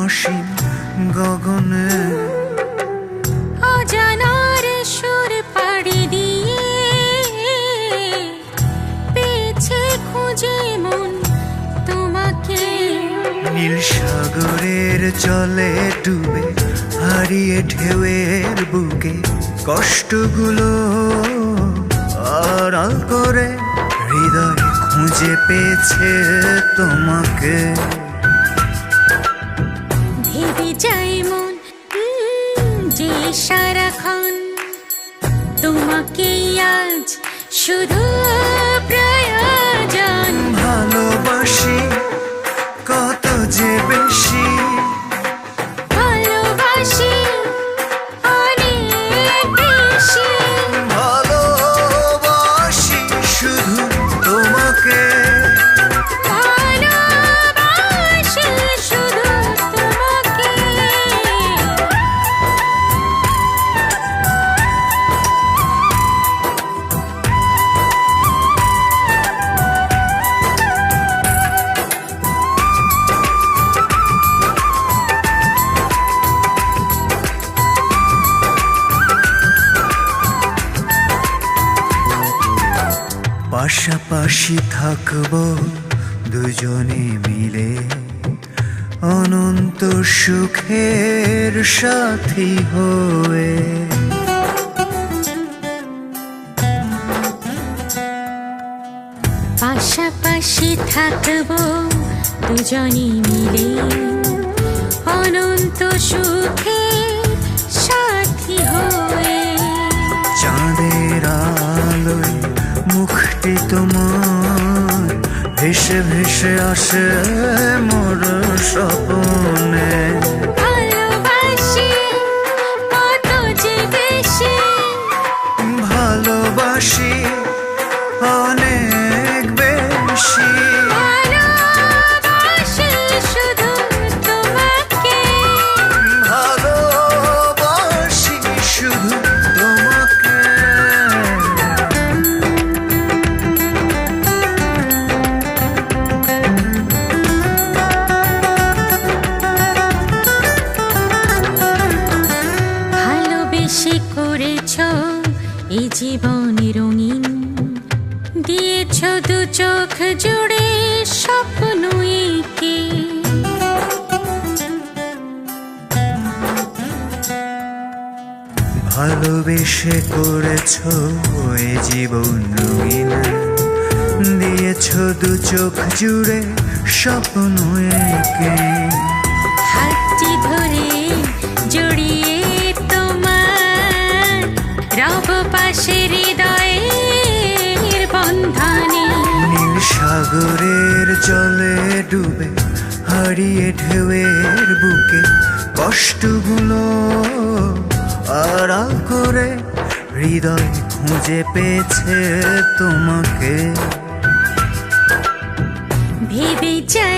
অসীম গগনে অজানার সুর পাড়ি দিয়ে পেয়েছে খুঁজে মন তোমাকে। নীল সাগরের জলে ডুবে হারিয়ে ঢেউয়ের বুকে কষ্টগুলো আড়াল করে হৃদয় খুঁজে পেয়েছে তোমাকে। ভেবে যায় মন যে সারাক্ষণ তোমাকে আজ শুধু প্রয়োজন। ভালোবাসি কত যে বেশি, ভালোবাসি অনেক বেশি। ভালোবাসি শুধু তোমাকে। ভালোবাসি শুধু তোমাকে। পাশাপাশি থাকবো দুজনে মিলে অনন্ত সুখের সাথী হয়ে। পাশাপাশি থাকবো দুজনে মিলে অনন্ত সুখে সাথী হয়ে। চাঁদের আলোয় মুখটি তোমার ভেসে ভেসে আসে মোর স্বপ্নে। ভালোবাসি কত যে বেশি, ভালোবাসি অনেক বেশি। ভালোবাসি শুধু তোমাকে। ভালোবাসি শুধু তোমাকে। ভালোবেসে করেছ এই জীবন রঙিন, দিয়েছ দু চোখ জুড়ে স্বপ্ন এঁকে। ভালোবেসে করেছ এ জীবন রঙিন, দিয়েছ দু চোখ জুড়ে স্বপ্ন এঁকে। হাতটি ধরে জড়িয়ে তোমার রব পাশে হৃদয়ের বন্ধনে। নীল সাগরের জলে ডুবে হারিয়ে ঢেউয়ের বুকে কষ্টগুলো আড়াল করে হৃদয় খুঁজে পেয়েছে তোমাকে। ভেবে চাই